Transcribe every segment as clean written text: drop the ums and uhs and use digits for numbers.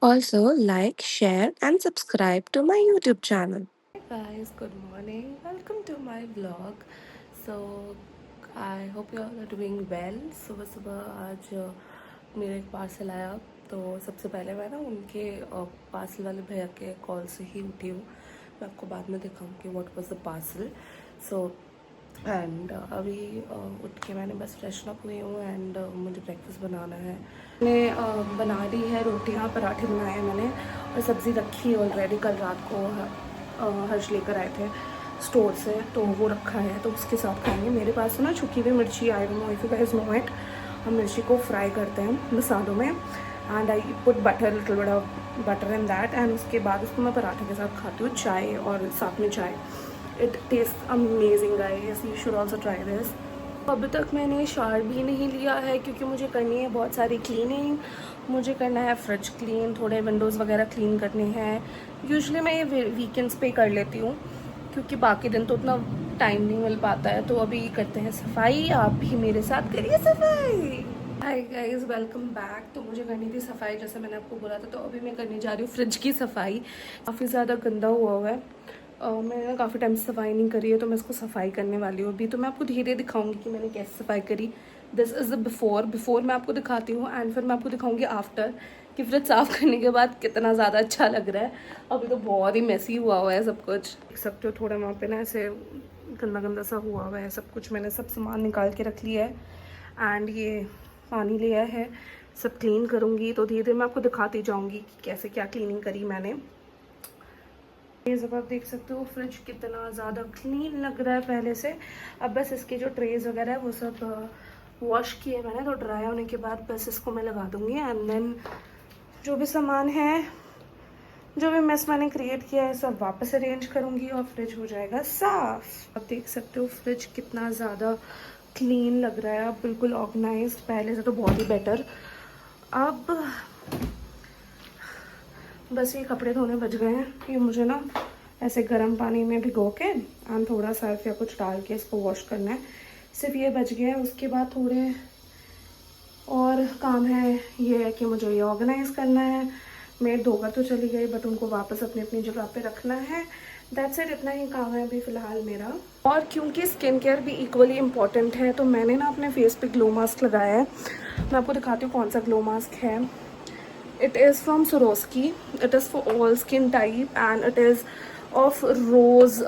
Also, like, share, and subscribe to my YouTube channel. Hey guys, good morning. Welcome to my vlog. So I hope you all are doing well. सुबह सुबह आज मेरा एक parcel आया, तो सबसे पहले मैं ना उनके पार्सल वाले भैया के कॉल से ही उठी हूँ। मैं आपको बाद में दिखाऊंगी what was the parcel. So and अभी उठ के मैंने बस फ्रेशन अप हुई हूँ एंड मुझे ब्रेकफास्ट बनाना है। मैंने बना ली है, रोटियाँ पराठे बनाए हैं मैंने और सब्ज़ी रखी ऑलरेडी। कल रात को हर्ष लेकर आए थे स्टोर से, तो वो रखा है, तो उसके साथ खाएंगे। मेरे पास ना छुकी हुई मिर्ची, I don't know if you guys know it. हम मिर्ची को फ्राई करते हैं मसालों में and I put butter, little bit of butter in that, and उसके बाद उसको मैं पराठे के साथ खाती हूँ, चाय और साथ में चाय। It taste amazing guys, you should also try this. अभी तक मैंने शावर भी नहीं लिया है क्योंकि मुझे करनी है बहुत सारी क्लीनिंग। मुझे करना है फ्रिज क्लीन, थोड़े विंडोज़ वगैरह क्लीन करने हैं। यूजुअली मैं ये वीकेंड्स पे कर लेती हूँ क्योंकि बाकी दिन तो उतना टाइम नहीं मिल पाता है। तो अभी करते हैं सफाई, आप भी मेरे साथ करिए सफाई। Hi guys, welcome back. तो मुझे करनी थी सफाई, जैसे मैंने आपको बोला था, तो अभी मैं करने जा रही हूँ फ्रिज की सफाई। काफ़ी ज़्यादा गंदा हुआ है। मैंने ना काफ़ी टाइम से सफाई नहीं करी है, तो मैं इसको सफाई करने वाली हूँ अभी। तो मैं आपको धीरे धीरे दिखाऊंगी कि मैंने कैसे सफाई करी। दिस इज़ द बिफोर मैं आपको दिखाती हूँ एंड फिर मैं आपको दिखाऊंगी आफ्टर, कि फ्रिज साफ़ करने के बाद कितना ज़्यादा अच्छा लग रहा है। अभी तो बहुत ही मैसी हुआ है सब कुछ, देख सकते हो। थोड़ा वहाँ पे ना ऐसे गंदा गंदा सा हुआ है सब कुछ। मैंने सब सामान निकाल के रख लिया है एंड ये पानी लिया है, सब क्लीन करूँगी। तो धीरे धीरे मैं आपको दिखाती जाऊँगी कि कैसे क्या क्लीनिंग करी मैंने। ये सब आप देख सकते हो, फ्रिज कितना ज़्यादा क्लीन लग रहा है पहले से। अब बस इसके जो ट्रेज वगैरह है वो सब वॉश किए मैंने, तो ड्राई होने के बाद बस इसको मैं लगा दूँगी एंड देन जो भी सामान है, जो भी मेस मैंने क्रिएट किया है, सब वापस अरेंज करूँगी और फ्रिज हो जाएगा साफ। आप देख सकते हो फ्रिज कितना ज़्यादा क्लीन लग रहा है, अब बिल्कुल ऑर्गेनाइज्ड, पहले से तो बहुत ही बेटर। अब बस ये कपड़े धोने बच गए हैं। ये मुझे ना ऐसे गर्म पानी में भिगो के एंड थोड़ा सर्फ या कुछ डाल के इसको वॉश करना है। सिर्फ ये बच गया है। उसके बाद थोड़े और काम है, ये है कि मुझे ये ऑर्गेनाइज़ करना है। मेड धोकर तो चली गई बट उनको वापस अपनी अपनी जगह पे रखना है। दैट्स इट, इतना ही काम है अभी फ़िलहाल मेरा। और क्योंकि स्किन केयर भी इक्वली इम्पॉर्टेंट है, तो मैंने ना अपने फेस पे ग्लो मास्क लगाया है। मैं आपको दिखाती हूँ कौन सा ग्लो मास्क है। It is from Swarovski. It is for all skin type and it is of rose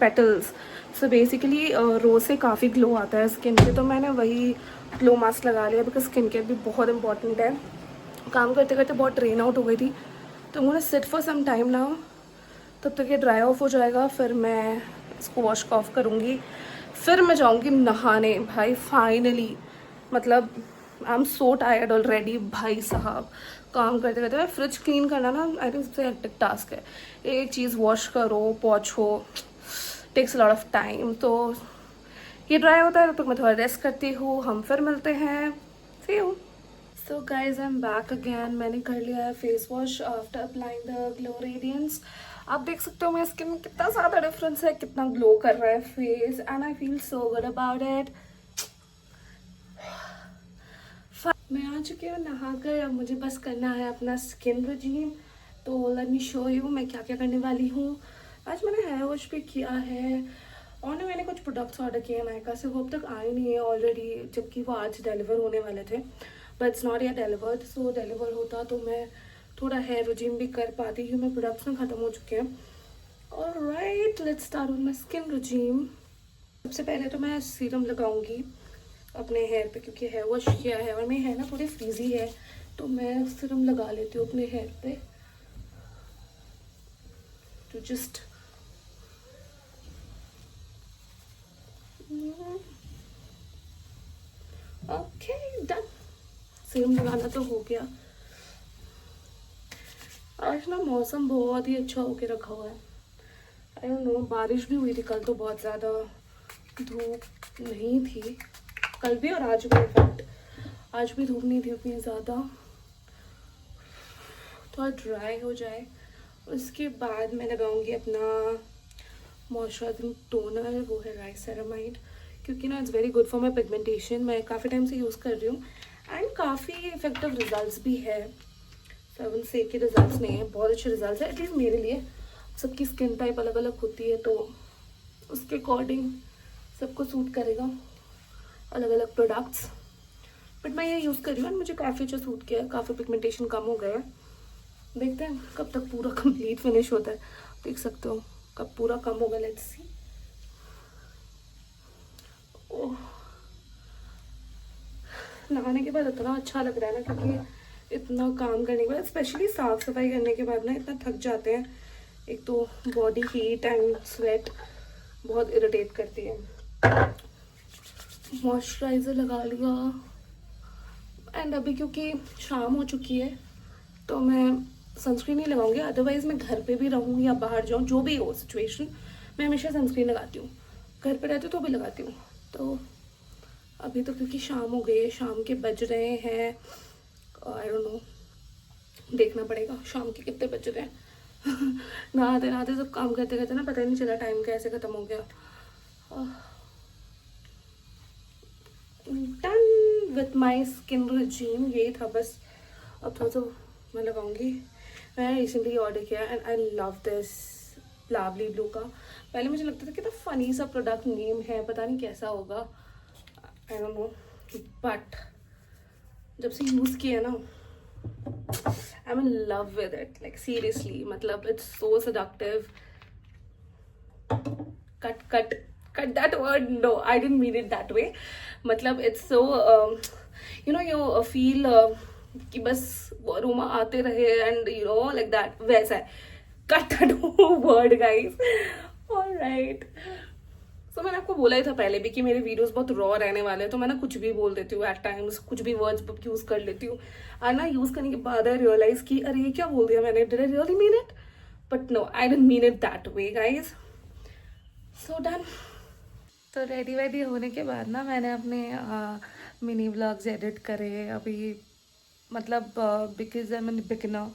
petals. So basically रोज से काफ़ी ग्लो आता है स्किन पे, तो मैंने वही ग्लो मास्क लगा लिया बिकॉज स्किन केयर भी बहुत इंपॉर्टेंट है। काम करते करते बहुत ड्रेन आउट हो गई थी, तो मुझे sit for some time now. तब तक ये ड्राई ऑफ हो जाएगा, फिर मैं इसको वॉश ऑफ करूँगी, फिर मैं जाऊँगी नहाने। भाई फाइनली, मतलब I am so tired already भाई साहब। काम करते करते फ्रिज क्लीन करना ना आई थिंक सबसे हेक्टिक टास्क है। एक चीज़ वॉश करो, पोंछो, टेक्स लॉट ऑफ टाइम। तो ये ड्राई होता है, तब तक मैं थोड़ा रेस्ट करती हूँ। हम फिर मिलते हैं, see you. So guys I am back again. मैंने कर लिया है face wash after applying the glow radiance. आप देख सकते हो मेरी स्किन में कितना ज़्यादा डिफरेंस है, कितना ग्लो कर रहा है face, and I feel so good about it. मैं आ चुकी हूँ नहा कर, अब मुझे बस करना है अपना स्किन रजीम। तो लेट मी शो यू मैं क्या क्या करने वाली हूँ। आज मैंने हेयर वॉश भी किया है और ना मैंने कुछ प्रोडक्ट्स ऑर्डर किए हैं नायका से, वो अब तक आए नहीं है ऑलरेडी, जबकि वो आज डिलीवर होने वाले थे बट इट्स नॉट या डिलीवर्ड। सो डिलीवर होता तो मैं थोड़ा हेयर रजीम भी कर पाती, क्योंकि मेरे प्रोडक्ट्स ना ख़त्म हो चुके हैं। Alright, let's start with my skin regime. सबसे पहले तो मैं सीरम लगाऊंगी अपने हेयर पे, क्योंकि हेयर वॉश किया है और मेरे हेयर ना थोड़े फ्रीजी है, तो मैं सीरम लगा लेती हूँ अपने हेयर पे to just okay done. Serum लगाना तो हो गया। आज ना मौसम बहुत ही अच्छा होके रखा हुआ है। आई डोंट नो, बारिश भी हुई थी कल, तो बहुत ज़्यादा धूप नहीं थी कल भी और आज भी। इनफैक्ट आज भी धूप नहीं थी उतनी ज़्यादा। थोड़ा ड्राई हो जाए उसके बाद मैं लगाऊंगी अपना मॉइस्चराइजिंग टोनर, वो है राइसेरामाइड, क्योंकि ना it's very good for my pigmentation. मैं काफ़ी टाइम से यूज़ कर रही हूँ एंड काफ़ी इफेक्टिव रिजल्ट्स भी है। 7 से के रिजल्ट्स नहीं है, बहुत अच्छे रिजल्ट्स है एटलीस्ट मेरे लिए। सबकी स्किन टाइप अलग अलग होती है तो उसके अकॉर्डिंग सबको सूट करेगा अलग अलग प्रोडक्ट्स। बट मैं ये यूज़ कर रही हूँ, मुझे काफ़ी अच्छा सूट किया है, काफ़ी पिगमेंटेशन कम हो गया है। देखते हैं कब तक पूरा कंप्लीट फिनिश होता है, देख सकते हो कब पूरा कम होगा, लेट्स सी। ओह, नहाने के बाद इतना अच्छा लग रहा है ना, क्योंकि इतना काम करने के बाद, स्पेशली साफ सफाई करने के बाद ना इतना थक जाते हैं। एक तो बॉडी हीट एंड स्वेट बहुत इरिटेट करती है। मॉइस्चराइज़र लगा लिया एंड अभी क्योंकि शाम हो चुकी है तो मैं सनस्क्रीन नहीं लगाऊंगी, अदरवाइज़ मैं घर पे भी रहूँ या बाहर जाऊँ जो भी हो सिचुएशन, मैं हमेशा सनस्क्रीन लगाती हूँ। घर पे रहती हूँ तो भी लगाती हूँ। तो अभी तो क्योंकि शाम हो गई है, शाम के बज रहे हैं, आई डोंट नो, देखना पड़ेगा शाम के कितने बज रहे हैं। नहाते नहाते सब काम करते करते ना पता ही नहीं चला टाइम कैसे ख़त्म हो गया। Done with my skin regime, यही था बस। अब थोड़ा सा मैं लगाऊंगी। मैंने रिसेंटली ऑर्डर किया एंड आई लव दिस लावली ब्लू का। पहले मुझे लगता था कि फनी सा प्रोडक्ट नेम है, पता नहीं कैसा होगा, आई डोंट नो, बट जब से यूज़ किया ना I am in love with it, like seriously, मतलब it's so seductive. cut that word, no, I didn't mean it that way, मतलब it's so you feel कि बस रूम आते रहे एंड like that, वैसा है। cut that word guys, alright। तो मैंने आपको बोला ही था पहले भी कि मेरे वीडियोस बहुत रॉ रहने वाले हैं, तो मैं ना कुछ भी बोल देती हूँ एट टाइम्स, कुछ भी वर्ड्स यूज कर लेती हूँ और ना यूज करने के बाद आई रियलाइज कि अरे ये क्या बोल दिया मैंने, did I really mean it, but no, I didn't mean it that way guys. So done. तो रेडी वेडी होने के बाद ना मैंने अपने मिनी व्लॉग्स एडिट करे अभी, मतलब बिकॉज आई एम बिगिनर,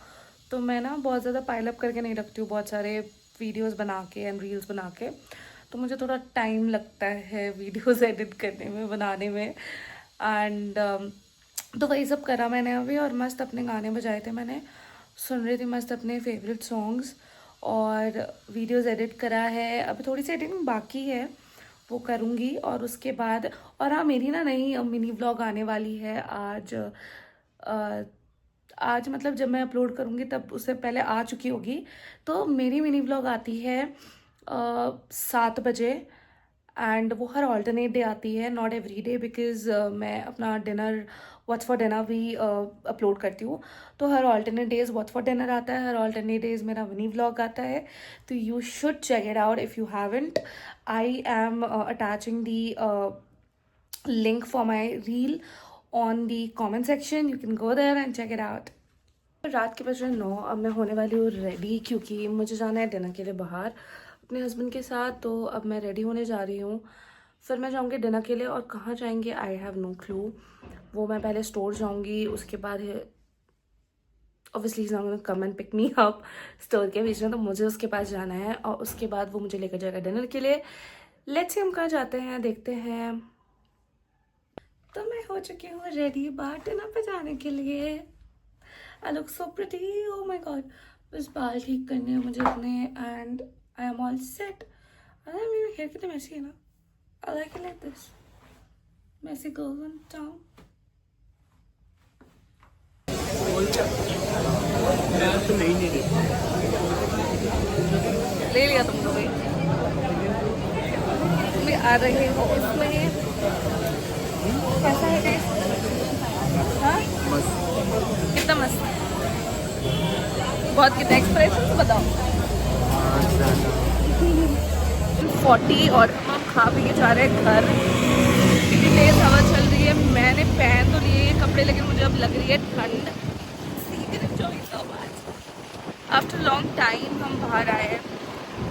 तो मैं ना बहुत ज़्यादा पाइल अप करके नहीं रखती हूँ बहुत सारे वीडियोस बना के एंड रील्स बना के, तो मुझे थोड़ा टाइम लगता है वीडियोस एडिट करने में, बनाने में एंड तो वही सब करा मैंने अभी। और मस्त अपने गाने बजाए थे, मैंने सुन रही थी मस्त अपने फेवरेट सॉन्ग्स और वीडियोस एडिट करा है। अभी थोड़ी सी एडिटिंग बाकी है, वो करूँगी और उसके बाद, और हाँ मेरी ना नई मिनी व्लॉग आने वाली है आज। आज मतलब जब मैं अपलोड करूँगी तब उससे पहले आ चुकी होगी। तो मेरी मिनी व्लॉग आती है 7 बजे एंड वो हर ऑल्टरनेट डे आती है, नॉट एवरी डे, बिकॉज मैं अपना डिनर व्हाट्स फॉर डिनर भी अपलोड करती हूँ। तो हर alternate days what's for dinner आता है, हर ऑल्टरनेट डेज मेरा मिनी व्लॉग आता है। तो you should check it out if you haven't. I am attaching the link for my reel on the comment section, you can go there and check it out। रात के बज रहे 9, अब मैं होने वाली हूँ रेडी क्योंकि मुझे जाना है डिनर के लिए बाहर अपने हस्बैंड के साथ। तो अब मैं रेडी होने जा रही हूँ, फिर मैं जाऊँगी डिनर के लिए, और कहाँ जाएंगे आई हैव नो क्लू। वो मैं पहले स्टोर जाऊँगी, उसके बाद obviously is not come and pick me up store के बीच में, तो मुझे उसके पास जाना है और उसके बाद वो मुझे लेकर जाएगा डिनर के लिए। लेट्स सी हम कहाँ जाते हैं, देखते हैं। तो मैं हो चुकी हूँ रेडी बाहर डिनर पे जाने के लिए। I look so pretty, oh my god. बस बाल ठीक करने हैं मुझे अपने and I am all set. अरे मेरे हेयर कितने मैसी है ना, I like it like this, messy girl in town. ले लिया तुम लोग, तुम भी आ रहे हो इसमें। कैसा है टेस्ट? हाँ कितना मस्त, बहुत कितना एक्सप्रेशन बताओ। 40 और हम खा पी के जा रहे हैं घर। इतनी तेज हवा चल रही है, मैंने पहन तो लिए ये कपड़े लेकिन मुझे अब लग रही है ठंड। आफ्टर लॉन्ग टाइम हम बाहर आए हैं,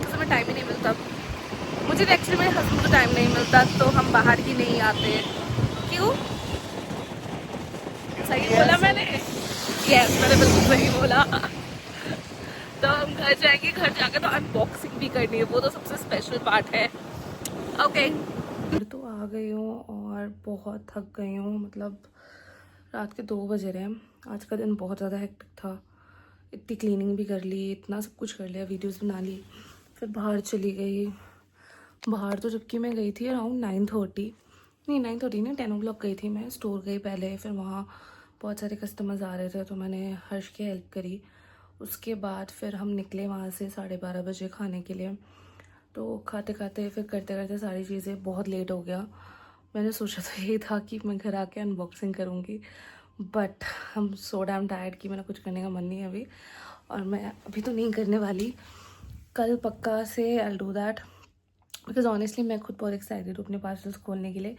तो हमें टाइम ही नहीं मिलता। मुझे तो एक्चुअली मेरे हस्बैंड को टाइम नहीं मिलता, तो हम बाहर ही नहीं आते। क्यों? सही बोला मैंने? यस, मैंने बिल्कुल सही बोला। तो हम घर जाएंगे, घर जाकर तो अनबॉक्सिंग भी करनी है, वो तो सबसे स्पेशल पार्ट है। ओके तो आ गई हूँ और बहुत थक गई हूँ, मतलब रात के 2 बजे रहे हैं। आज का दिन बहुत ज़्यादा हेक्टिक था, इतनी क्लीनिंग भी कर ली, इतना सब कुछ कर लिया, वीडियोस बना ली। फिर बाहर चली गई। बाहर तो जबकि मैं गई थी अराउंड 9:30, नहीं 9:30 नहीं 10 o'clock गई थी मैं। स्टोर गई पहले, फिर वहाँ बहुत सारे कस्टमर्स आ रहे थे तो मैंने हर्ष की हेल्प करी। उसके बाद फिर हम निकले वहाँ से 12:30 बजे खाने के लिए। तो खाते खाते फिर करते करते सारी चीज़ें बहुत लेट हो गया। मैंने सोचा तो यही था कि मैं घर आके अनबॉक्सिंग करूँगी, बट हम सो डैम टायर्ड कि मेरा कुछ करने का मन नहीं है अभी, और मैं अभी तो नहीं करने वाली। कल पक्का से I do that, because honestly मैं खुद बहुत एक्साइटेड हूँ अपने पार्सल्स खोलने के लिए।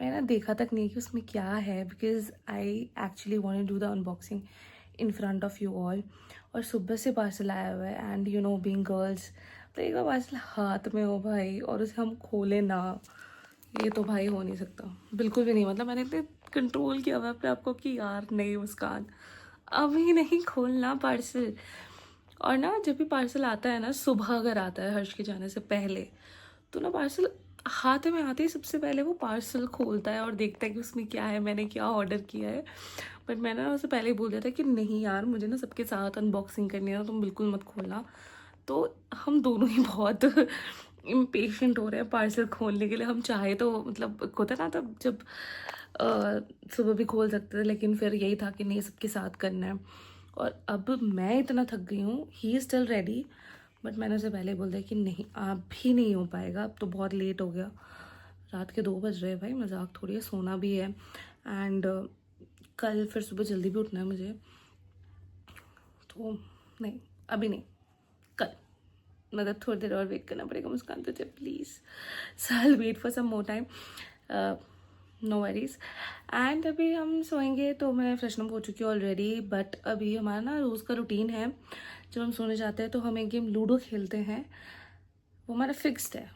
मैंने ना देखा तक नहीं कि उसमें क्या है, because I actually want to do the unboxing in front of you all. और सुबह से पार्सल आया हुआ है, and you know being girls, तो एक बार पार्सल हाथ में हो भाई और उसे हम खोले ना, ये तो भाई हो नहीं सकता बिल्कुल भी नहीं। मतलब मैंने इतने कंट्रोल किया हुआ अपने आपको कि यार नहीं मुस्कान, अभी नहीं खोलना पार्सल। और ना जब भी पार्सल आता है ना, सुबह अगर आता है हर्ष के जाने से पहले, तो ना पार्सल हाथ में आते ही सबसे पहले वो पार्सल खोलता है और देखता है कि उसमें क्या है, मैंने क्या ऑर्डर किया है। बट मैंने ना उसे पहले ही बोल दिया था कि नहीं यार, मुझे ना सबके साथ अनबॉक्सिंग करनी है, तुम बिल्कुल मत खोलना। तो हम दोनों ही बहुत इम्पेशेंट हो रहे हैं पार्सल खोलने के लिए। हम चाहे तो मतलब होता ना तब जब सुबह भी खोल सकते थे, लेकिन फिर यही था कि नहीं सबके साथ करना है। और अब मैं इतना थक गई हूँ, he is still ready, but मैंने उसे पहले बोल दिया कि नहीं आप भी नहीं हो पाएगा, अब तो बहुत लेट हो गया। रात के 2 बज रहे हैं भाई, मजाक थोड़ी है, सोना भी है। एंड कल फिर सुबह जल्दी भी उठना है मुझे, तो नहीं अभी नहीं, कल। मतलब थोड़ी देर और वेट करना पड़ेगा मुस्कान तुझे please, so I will wait for some more time, no worries. And अभी हम सोएंगे, तो मैं फ्रेशन अप हो चुकी हूँ ऑलरेडी, बट अभी हमारा ना रोज़ का रूटीन है, जब हम सोने जाते हैं तो हम एक गेम लूडो खेलते हैं, वो हमारा फिक्स्ड है।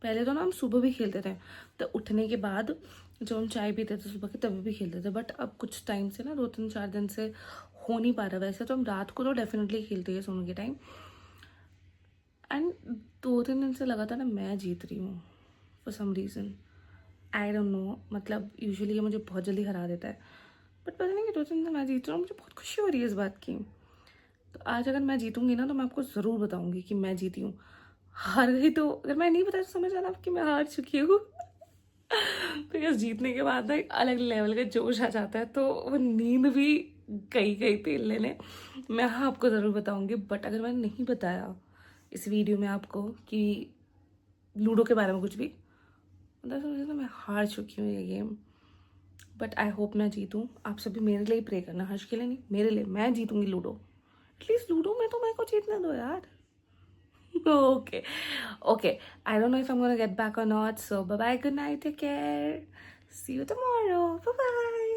पहले तो ना हम सुबह भी खेलते थे, तो उठने के बाद जब हम चाय पीते थे सुबह के तभी भी खेलते थे, बट अब कुछ टाइम से ना 2-3-4 दिन से हो नहीं पा रहा। वैसे तो हम रात को तो डेफिनेटली खेलते हैं सोने के टाइम, एंड 2-3 दिन से लगातार ना मैं जीत रही हूँ for some reason, I don't know. मतलब यूजुअली ये मुझे बहुत जल्दी हरा देता है, बट पता नहीं कि 2-3 दिन मैं जीत रहा हूँ, मुझे बहुत खुशी हो रही है इस बात की। तो आज अगर मैं जीतूंगी ना, तो मैं आपको ज़रूर बताऊंगी कि मैं जीती हूँ। हार गई तो अगर मैं नहीं बताया तो समझ आना कि मैं हार चुकी हूँ। बिकॉज जीतने के बाद ना एक अलग लेवल का जोश आ जाता है, तो वो नींद भी गई गई तेल लेने। मैं हाँ आपको ज़रूर बताऊंगी, बट अगर मैंने नहीं बताया इस वीडियो में आपको कि लूडो के बारे में कुछ भी, मतलब समझे तो मैं हार चुकी हूँ ये गेम। बट आई होप मैं जीतूँ। आप सभी मेरे लिए ही प्रे करना, हर्ष के लिए नहीं, मेरे लिए। मैं जीतूंगी लूडो, एटलीस्ट लूडो में तो मेरे को जीतने दो यार। Okay. Okay. I don't know if I'm gonna get back or not. So bye bye. Good night. Take care. See you tomorrow. Bye bye.